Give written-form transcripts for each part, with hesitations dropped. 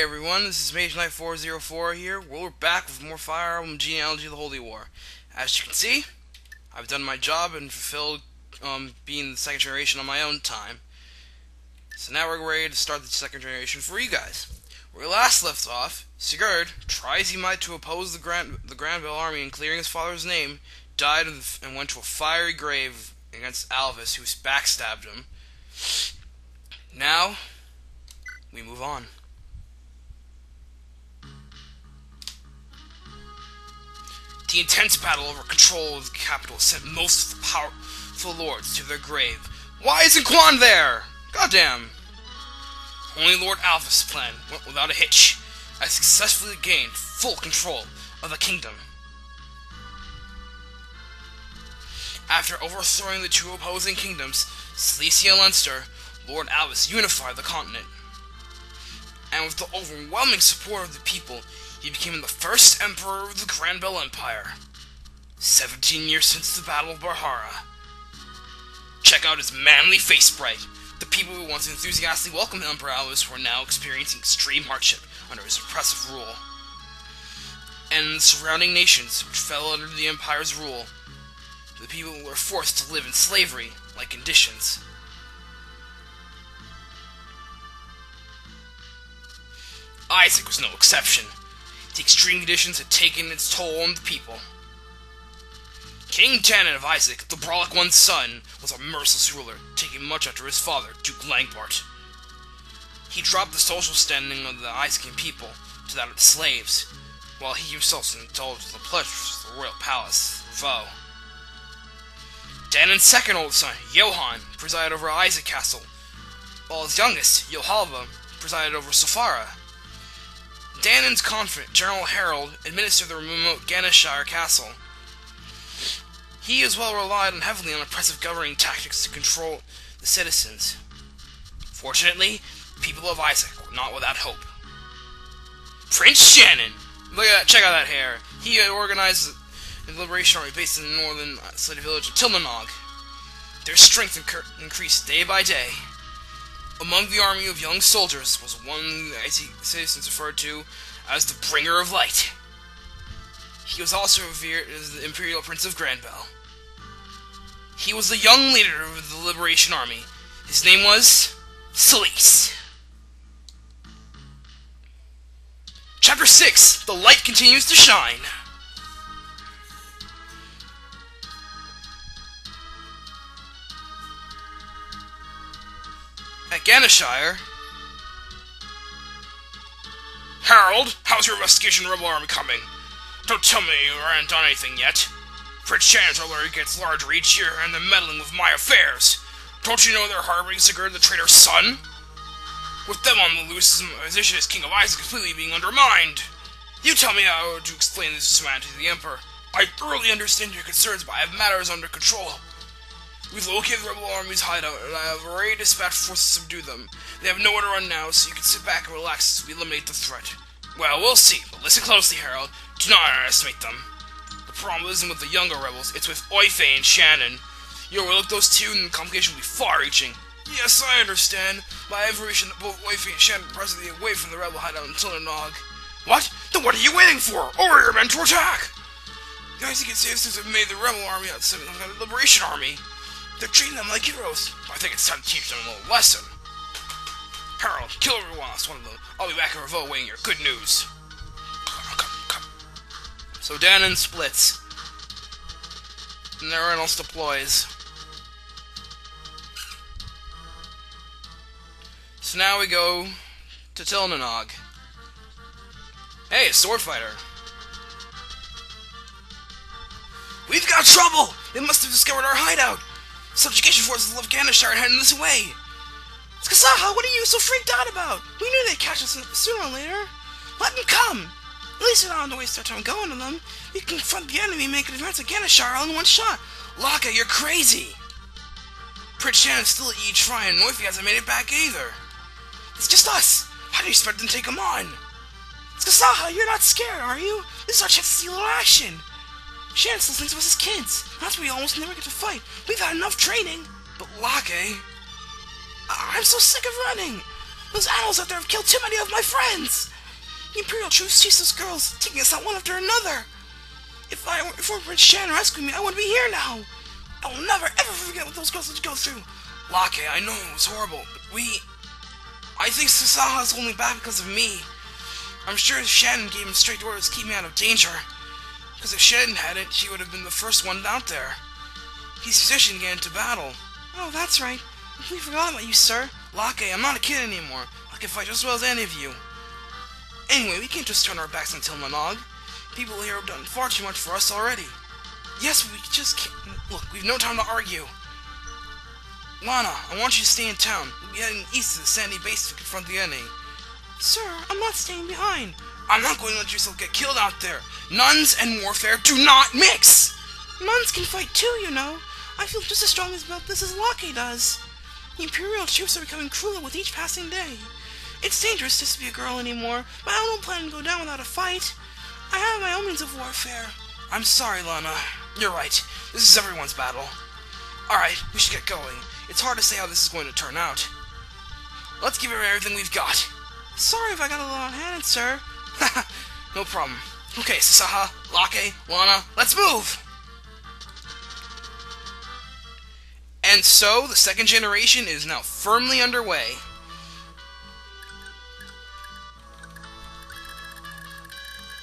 everyone, this is Mage Knight 404 here. We're back with more Fire Emblem Genealogy of the Holy War. As you can see, I've done my job and fulfilled being the second generation on my own time. So now we're ready to start the second generation for you guys. Where we last left off, Sigurd, try as he might to oppose the Grandbell army in clearing his father's name, died and went to a fiery grave against Alvis, who backstabbed him. Now, we move on. The intense battle over control of the capital sent most of the powerful lords to their grave. Why isn't Quan there? Goddamn! Only Lord Alvis' plan went without a hitch. I successfully gained full control of the kingdom. After overthrowing the two opposing kingdoms, Celice and Leinster, Lord Alvis unified the continent. And with the overwhelming support of the people, he became the first Emperor of the Grandbell Empire. 17 years since the Battle of Barhara. Check out his manly face sprite. The people who once enthusiastically welcomed Emperor Alvis were now experiencing extreme hardship under his oppressive rule. And the surrounding nations, which fell under the Empire's rule, the people were forced to live in slavery like conditions. Isaac was no exception. The extreme conditions had taken its toll on the people. King Dannan of Isaac, the Brawlic One's son, was a merciless ruler, taking much after his father, Duke Langbart. He dropped the social standing of the Isaacian people to that of the slaves, while he himself indulged the pleasures of the royal palace, Vaux. Dannan's second oldest son, Johann, presided over Isaac Castle, while his youngest, Johalva, presided over Safara. Dannan's confidant, General Harold, administered the remote Ganeishire castle. He as well relied heavily on oppressive governing tactics to control the citizens. Fortunately, the people of Isaac were not without hope. Prince Shanan! Look at that, check out that hair. He had organized a liberation army based in the northern city village of Tilnanouge. Their strength increased day by day. Among the army of young soldiers was one the Isaacians referred to as the Bringer of Light. He was also revered as the Imperial Prince of Grandbell. He was the young leader of the Liberation Army. His name was Celice. Chapter 6, The Light Continues to Shine. At Ganeishire, Harold, how's your investigation of the rebel army coming? Don't tell me you haven't done anything yet. Prince Shannon's artillery gets larger each year, and they're meddling with my affairs. Don't you know they're harboring Sigurd, the traitor's son? With them on the loose, his position as King of Isaac completely being undermined. You tell me how to explain this man to the Emperor. I thoroughly understand your concerns, but I have matters under control. We've located the rebel army's hideout, and I have already dispatched forces to subdue them. They have nowhere to run now, so you can sit back and relax as we eliminate the threat. Well, we'll see, but listen closely, Harold. Do not underestimate them. The problem isn't with the younger rebels, it's with Oifaye and Shanan. You overlook those two, and the complication will be far-reaching. Yes, I understand. My information that both Oifaye and Shanan are presently away from the rebel hideout in Tilnanouge. What? Then what are you waiting for? Order your men to attack! The Isaacians have made the rebel army out of the Liberation Army. They're treating them like heroes. I think it's time to teach them a little lesson. Harold, kill every last one of them. I'll be back in Revo waiting your good news. Come. So Dannan splits. And everyone else deploys. So now we go to Tilnanouge. Hey, a sword fighter. We've got trouble! They must have discovered our hideout! Subjugation forces left Ganeishire and heading this way! Skasaha, what are you so freaked out about? We knew they'd catch us sooner or later. Let them come! At least we don't have to waste our time going to them. We can confront the enemy and make an advance at Ganeishire all in one shot. Lakche, you're crazy! Prince Shannon's still at each shrine, and Oifaye hasn't made it back either. It's just us! How do you expect them to take them on? Skasaha, you're not scared, are you? This is our chance to see a little action. Shannon still thinks of us as kids. That's why we almost never get to fight. We've had enough training. But Lakche, I'm so sick of running. Those animals out there have killed too many of my friends. The Imperial troops chase those girls, taking us out one after another. If weren't Prince Shanan rescuing me, I wouldn't be here now. I will never, ever forget what those girls had to go through. Lakche, I know it was horrible, but I think Skasaha's only back because of me. I'm sure Shanan gave him straight orders to keep me out of danger. Because if Shanan hadn't, she would have been the first one out there. He's positioned to get into battle. Oh, that's right. I completely forgot about you, sir. Lakche, I'm not a kid anymore. I can fight just as well as any of you. Anyway, we can't just turn our backs on Tilnanouge. People here have done far too much for us already. Yes, we just can't. Look, we've no time to argue. Lana, I want you to stay in town. We'll be heading east to the sandy base to confront the enemy. Sir, I'm not staying behind. I'm not going to let yourself get killed out there. Nuns and warfare do not mix! Nuns can fight too, you know. I feel just as strongly about this as Lakche does. The Imperial troops are becoming crueler with each passing day. It's dangerous just to be a girl anymore, but I don't plan to go down without a fight. I have my own means of warfare. I'm sorry, Lana. You're right. This is everyone's battle. Alright, we should get going. It's hard to say how this is going to turn out. Let's give it everything we've got. Sorry if I got a little out-handed, sir. No problem. Okay, Skasaha, Lakche, Lana, let's move! And so, the second generation is now firmly underway.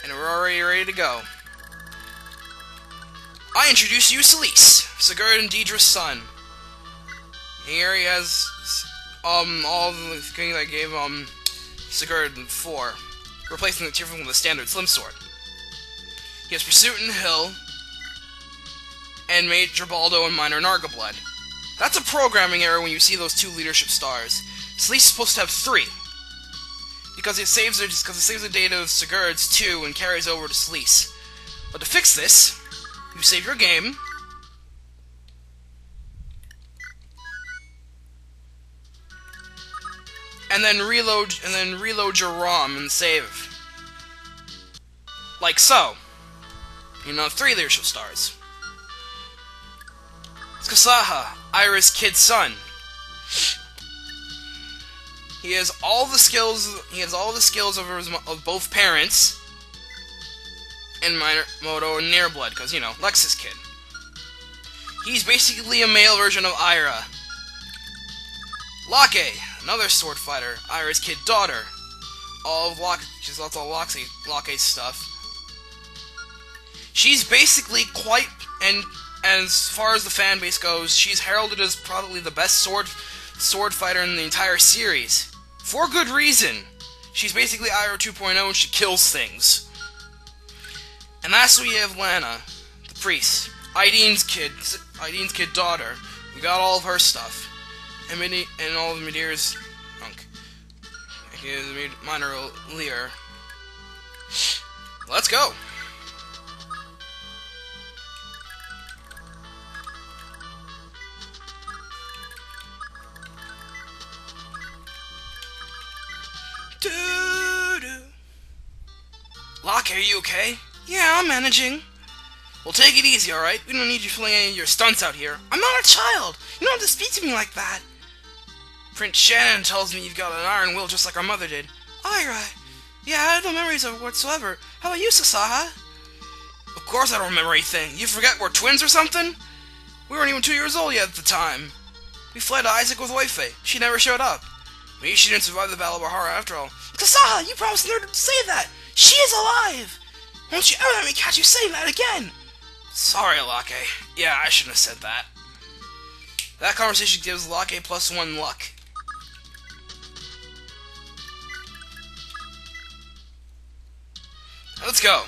And we're already ready to go. I introduce you Celice, Sigurd and Deidre's son. Here he has all the things I gave Sigurd before, replacing the Tearful with a standard slim sword. He has Pursuit and Hill, and Major Baldo and Minor Nargablood. That's a programming error when you see those two leadership stars. Celice is supposed to have 3. Because it saves the data of Sigurd's 2 and carries over to Celice. But to fix this, you save your game. And then reload your ROM and save. Like so. You know, 3 leadership stars. Skasaha, Aira's kid son. He has all the skills. Of both parents, and Moto and Nearblood, because you know, Lex's kid. He's basically a male version of Aira. Lakche, another sword fighter, Aira's kid daughter. She's lots of Lakche's stuff. She's basically quite, and as far as the fan base goes, she's heralded as probably the best sword fighter in the entire series. For good reason. She's basically Aira 2.0 and she kills things. And last we have Lana, the priest. Aideen's kid daughter. We got all of her stuff. And all of Midir's junk. Minor Lear. Let's go. Lakche, are you okay? Yeah, I'm managing. Well, take it easy, alright? We don't need you filling any of your stunts out here. I'm not a child! You don't have to speak to me like that! Prince Shanan tells me you've got an iron will just like our mother did. Aira! Yeah, I have no memories of it whatsoever. How about you, Skasaha? Of course I don't remember anything. You forget we're twins or something? We weren't even 2 years old yet at the time. We fled to Isaac with Oifaye. She never showed up. Maybe she didn't survive the Battle of Barhara after all. Skasaha, you promised never to say that! She is alive! Won't you ever let me catch you saying that again? Sorry, Lakche. Yeah, I shouldn't have said that. That conversation gives Lakche +1 luck. Let's go.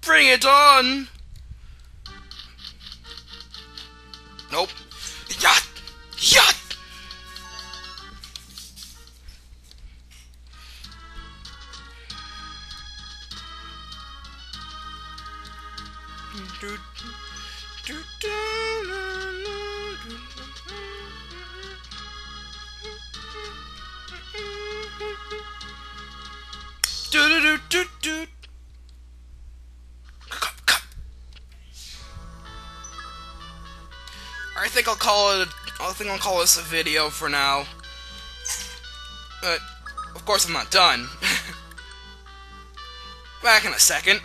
Bring it on! Nope. Yacht! Yacht! I think I'll call this a video for now. But of course I'm not done. Back in a second.